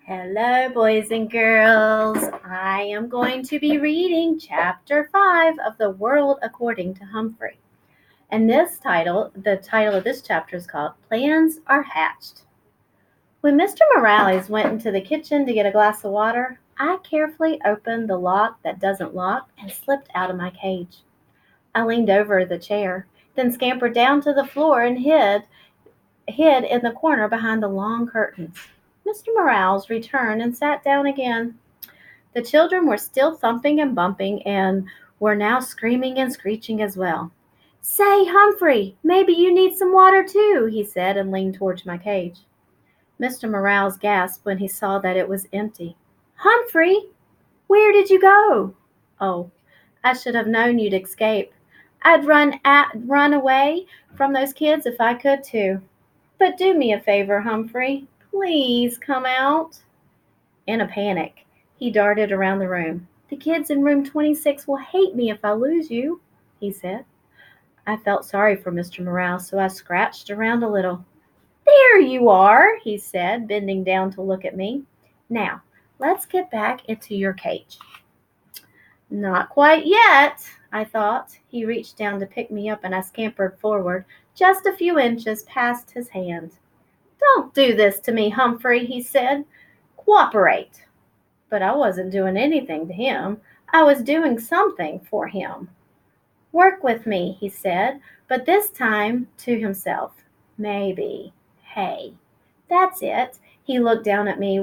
Hello, boys and girls. I am going to be reading Chapter 5 of The World According to Humphrey. And the title of this chapter is called Plans Are Hatched. When Mr. Morales went into the kitchen to get a glass of water, I carefully opened the lock that doesn't lock and slipped out of my cage. I leaned over the chair, then scampered down to the floor and hid in the corner behind the long curtains. Mr. Morales returned and sat down again. The children were still thumping and bumping and were now screaming and screeching as well. Say, Humphrey, maybe you need some water too, he said and leaned towards my cage. Mr. Morales gasped when he saw that it was empty. Humphrey, where did you go? Oh, I should have known you'd escape. I'd run away from those kids if I could too. But do me a favor, Humphrey. Please come out. In a panic, he darted around the room. The kids in room 26 will hate me if I lose you, he said. I felt sorry for Mr. Morale, so I scratched around a little. There you are, he said, bending down to look at me. Now, let's get back into your cage. Not quite yet, I thought. He reached down to pick me up and I scampered forward, just a few inches past his hand. Don't do this to me, Humphrey, he said. Cooperate. But I wasn't doing anything to him. I was doing something for him. Work with me, he said, but this time to himself. Maybe. Hey, that's it. He looked down at me.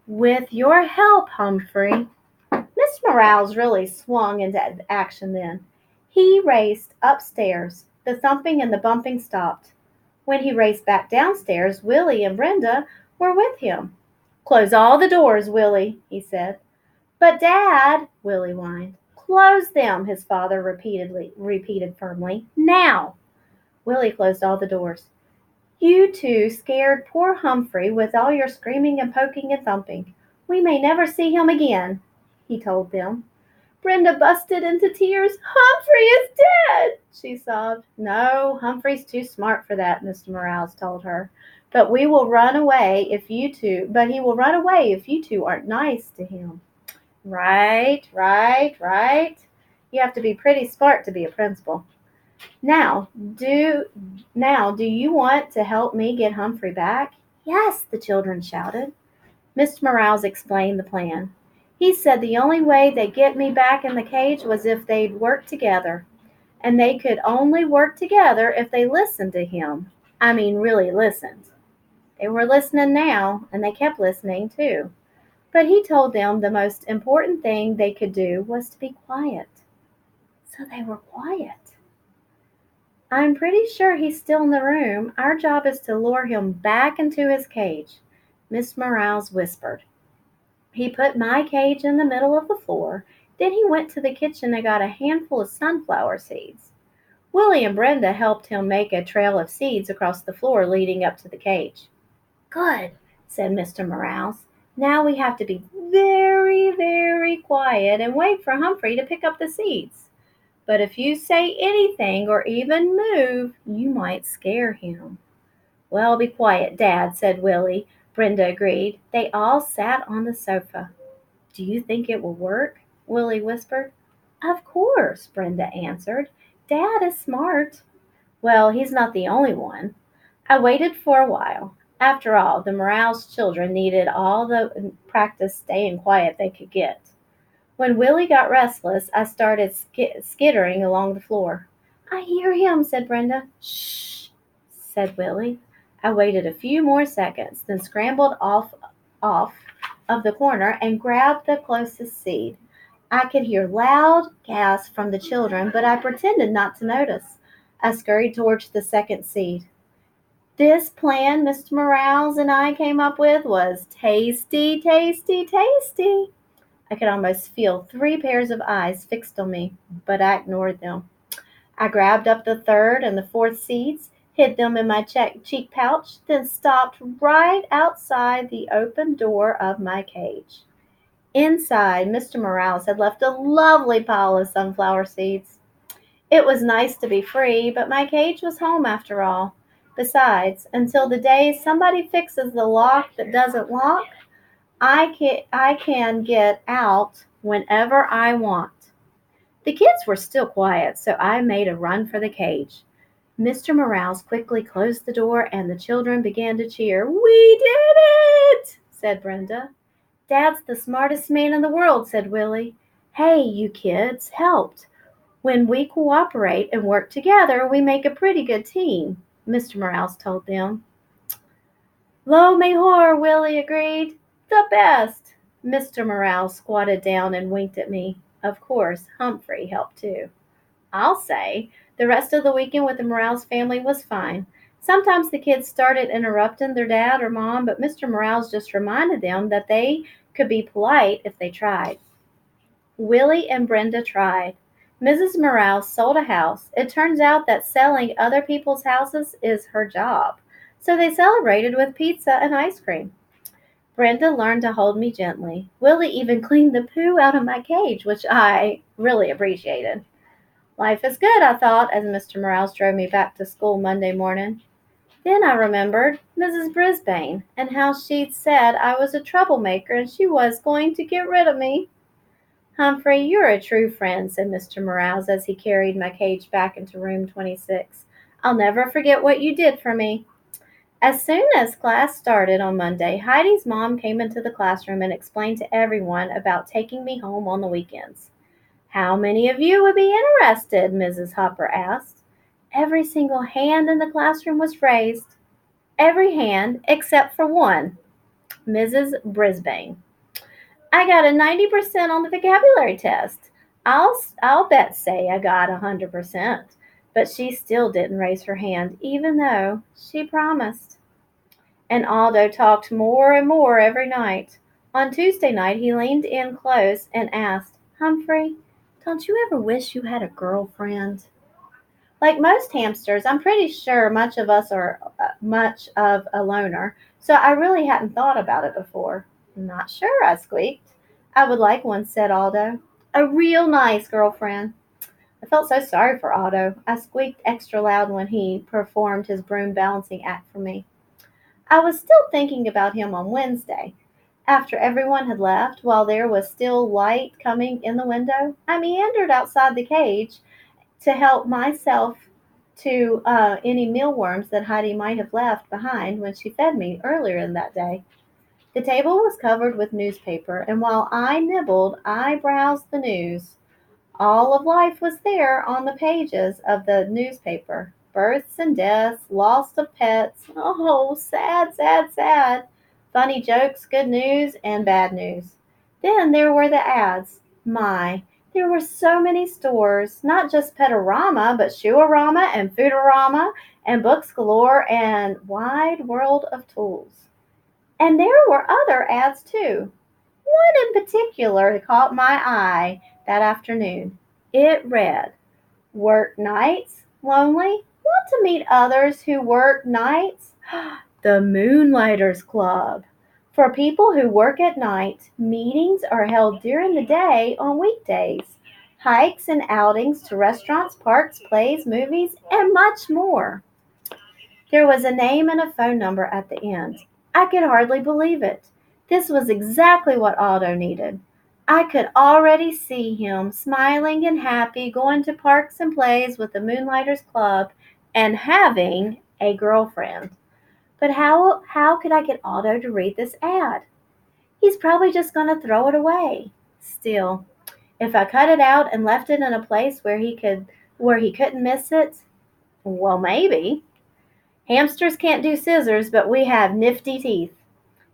With your help, Humphrey. Miss Morales really swung into action then. He raced upstairs. The thumping and the bumping stopped. When he raced back downstairs, Willie and Brenda were with him. Close all the doors, Willie, he said. But, Dad, Willie whined. Close them, his father repeated firmly. Now. Willie closed all the doors. You two scared poor Humphrey with all your screaming and poking and thumping. We may never see him again, he told them. Brenda busted into tears. Humphrey is dead, she sobbed. No, Humphrey's too smart for that, Mr. Morales told her. But he will run away if you two aren't nice to him. Right. You have to be pretty smart to be a principal. Now, do you want to help me get Humphrey back? Yes, the children shouted. Mr. Morales explained the plan. He said the only way they'd get me back in the cage was if they'd work together. And they could only work together if they listened to him. I mean, really listened. They were listening now, and they kept listening too. But he told them the most important thing they could do was to be quiet. So they were quiet. I'm pretty sure he's still in the room. Our job is to lure him back into his cage, Miss Morales whispered. He put my cage in the middle of the floor. Then he went to the kitchen and got a handful of sunflower seeds. Willie and Brenda helped him make a trail of seeds across the floor leading up to the cage. Good, said Mr. Morales. Now we have to be very, very quiet and wait for Humphrey to pick up the seeds. But if you say anything or even move, you might scare him. Well, be quiet, Dad, said Willie. Brenda agreed. They all sat on the sofa. Do you think it will work? Willie whispered. Of course, Brenda answered. Dad is smart. Well, he's not the only one. I waited for a while. After all, the Morales children needed all the practice staying quiet they could get. When Willie got restless, I started skittering along the floor. I hear him, said Brenda. Shh, said Willie. I waited a few more seconds, then scrambled off of the corner and grabbed the closest seed. I could hear loud gasps from the children, but I pretended not to notice. I scurried towards the second seed. This plan Mr. Morales and I came up with was tasty, tasty, tasty. I could almost feel 3 pairs of eyes fixed on me, but I ignored them. I grabbed up the third and the fourth seeds, hid them in my cheek pouch, then stopped right outside the open door of my cage. Inside, Mr. Morales had left a lovely pile of sunflower seeds. It was nice to be free, but my cage was home after all. Besides, until the day somebody fixes the lock that doesn't lock, I can get out whenever I want." The kids were still quiet, so I made a run for the cage. Mr. Morales quickly closed the door and the children began to cheer. "We did it!" said Brenda. "Dad's the smartest man in the world," said Willie. "Hey, you kids, helped. When we cooperate and work together, we make a pretty good team," Mr. Morales told them. "Lo mejor," Willie agreed. "The best." Mr. Morales squatted down and winked at me. Of course, Humphrey helped too. I'll say, the rest of the weekend with the Morales family was fine. Sometimes the kids started interrupting their dad or mom, but Mr. Morales just reminded them that they could be polite if they tried. Willie and Brenda tried. Mrs. Morales sold a house. It turns out that selling other people's houses is her job. So they celebrated with pizza and ice cream. Brenda learned to hold me gently. Willie even cleaned the poo out of my cage, which I really appreciated. Life is good, I thought, as Mr. Morales drove me back to school Monday morning. Then I remembered Mrs. Brisbane and how she'd said I was a troublemaker and she was going to get rid of me. "Humphrey, you're a true friend," said Mr. Morales as he carried my cage back into room 26. "I'll never forget what you did for me." As soon as class started on Monday, Heidi's mom came into the classroom and explained to everyone about taking me home on the weekends. "How many of you would be interested?" Mrs. Hopper asked. Every single hand in the classroom was raised. Every hand except for one, Mrs. Brisbane. "I got a 90% on the vocabulary test. I'll bet say I got 100%." But she still didn't raise her hand, even though she promised. And Aldo talked more and more every night. On Tuesday night, he leaned in close and asked, "Humphrey, don't you ever wish you had a girlfriend?" Like most hamsters, I'm pretty sure much of us are much of a loner, so I really hadn't thought about it before. "Not sure," I squeaked. "I would like one," said Aldo. "A real nice girlfriend." I felt so sorry for Aldo. I squeaked extra loud when he performed his broom balancing act for me. I was still thinking about him on Wednesday. After everyone had left, while there was still light coming in the window, I meandered outside the cage to help myself to any mealworms that Heidi might have left behind when she fed me earlier in that day. The table was covered with newspaper, and while I nibbled, I browsed the news. All of life was there on the pages of the newspaper. Births and deaths, loss of pets. Oh, sad, sad, sad. Funny jokes, good news, and bad news. Then there were the ads. My, there were so many stores, not just Petorama, but Shoeorama and Foodorama and Books Galore and Wide World of Tools. And there were other ads too. One in particular caught my eye that afternoon. It read, "Work nights? Lonely? Want to meet others who work nights? The Moonlighters Club. For people who work at night, meetings are held during the day on weekdays. Hikes and outings to restaurants, parks, plays, movies, and much more." There was a name and a phone number at the end. I could hardly believe it. This was exactly what Aldo needed. I could already see him smiling and happy, going to parks and plays with the Moonlighters Club and having a girlfriend. But how could I get Aldo to read this ad? He's probably just going to throw it away. Still, if I cut it out and left it in a place where he couldn't miss it, well, maybe. Hamsters can't do scissors, but we have nifty teeth.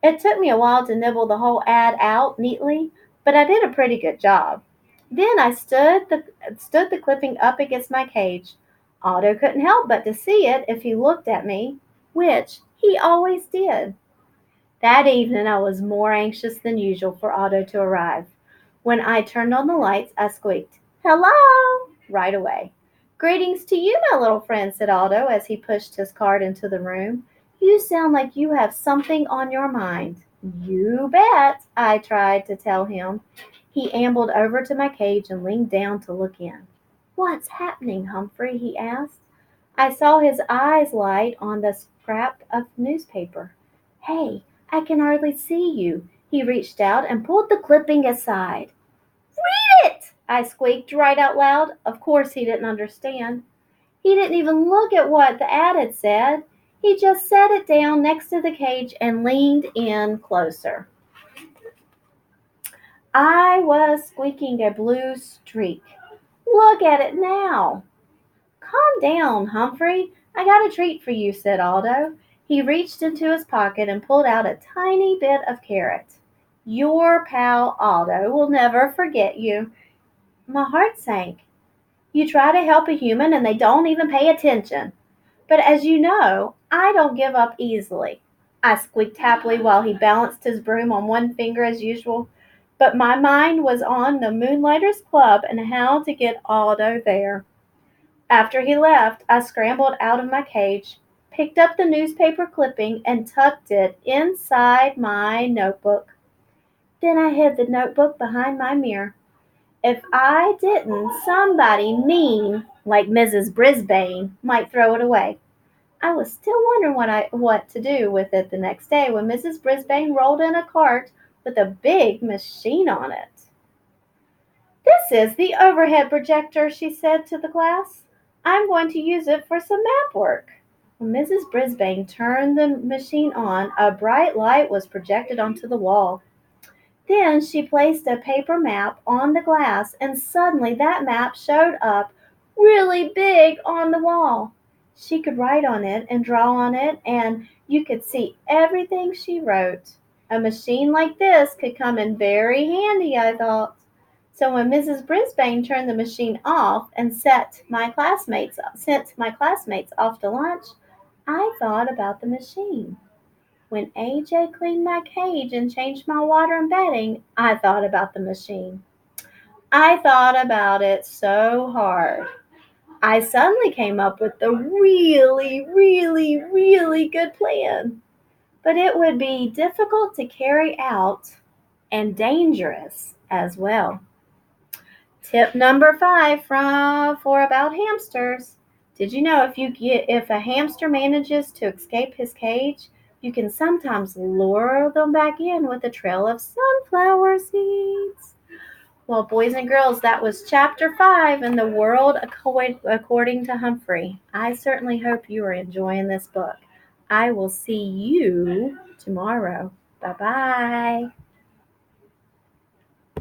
It took me a while to nibble the whole ad out neatly, but I did a pretty good job. Then I stood the clipping up against my cage. Otto couldn't help but to see it if he looked at me, which he always did. That evening I was more anxious than usual for Otto to arrive. When I turned on the lights, I squeaked, "Hello!" right away. "Greetings to you, my little friend," said Otto as he pushed his card into the room. "You sound like you have something on your mind." "You bet," I tried to tell him. He ambled over to my cage and leaned down to look in. "What's happening, Humphrey?" he asked. I saw his eyes light on the scrap of newspaper. Hey, I can hardly see you. He reached out and pulled the clipping aside. Read it! I squeaked right out loud. Of course he didn't understand. He didn't even look at what the ad had said. He just set it down next to the cage and leaned in closer. I was squeaking a blue streak. Look at it now. Calm down, Humphrey. I got a treat for you, said Aldo. He reached into his pocket and pulled out a tiny bit of carrot. Your pal Aldo will never forget you. My heart sank. You try to help a human and they don't even pay attention. But as you know, I don't give up easily. I squeaked happily while he balanced his broom on one finger as usual. But my mind was on the Moonlighters Club and how to get Aldo there. After he left, I scrambled out of my cage, picked up the newspaper clipping, and tucked it inside my notebook. Then I hid the notebook behind my mirror. If I didn't, somebody mean, like Mrs. Brisbane, might throw it away. I was still wondering what to do with it the next day when Mrs. Brisbane rolled in a cart with a big machine on it. This is the overhead projector, she said to the class. I'm going to use it for some map work. When Mrs. Brisbane turned the machine on, a bright light was projected onto the wall. Then she placed a paper map on the glass, and suddenly that map showed up really big on the wall. She could write on it and draw on it, and you could see everything she wrote. A machine like this could come in very handy, I thought. So when Mrs. Brisbane turned the machine off and sent my classmates off to lunch, I thought about the machine. When AJ cleaned my cage and changed my water and bedding, I thought about the machine. I thought about it so hard. I suddenly came up with a really, really, really good plan. But it would be difficult to carry out and dangerous as well. Tip number 5 for about hamsters. Did you know if a hamster manages to escape his cage, you can sometimes lure them back in with a trail of sunflower seeds? Well, boys and girls, that was chapter 5 in The World According to Humphrey. I certainly hope you are enjoying this book. I will see you tomorrow. Bye-bye.